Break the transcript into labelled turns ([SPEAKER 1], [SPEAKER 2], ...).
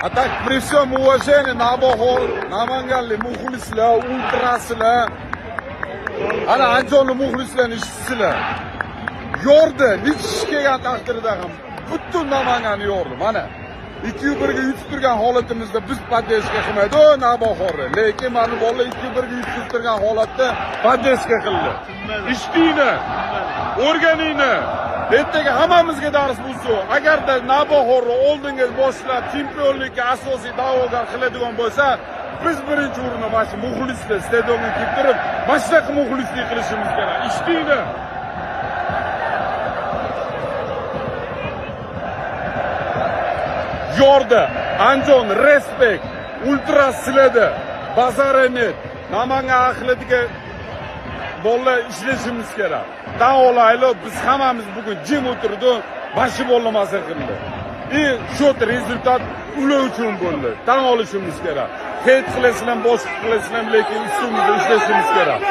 [SPEAKER 1] А так, при всем уважении, Navahol, Namanganli, muxlislar, ultrasilar, ana Andijonli muxlislarni ishchisilar. Yordi, nechish kelgan taqdirda ham butun Namangani yordi. Mana 2-1 ga yutib turgan holatimizda biz poddeska qilmaydi, o Navahol. Lekin mana bolalar 2-1 ga yutib turgan holatda poddeska qildi. Ishtingni, o'rganingni. Ertaga hammamizga dars bo'lsin. Agarda Navahol oldinga boshlab chempionlikka asosiy da'vogar qiladigan bo'lsa, biz birinchi o'rinda mana shu muxlislar stadionga kelib turib, mana shunaqa muxlislik qilishimiz kerak. Ishtingni. Yordi, Andijon, respekt, ultra siladi, bazarini, Namangan ahliga bolalar ishlashimiz kerak. Tan olaylik, biz hammamiz bugun jim o'tirdik, bashi bo'lmasa qildi. Shu rezultat ular uchun bo'ldi. Tan olishimiz kerak. Hech qilasizlar, boshqa qilasizlar, lekin ustimizda ishlashimiz kerak.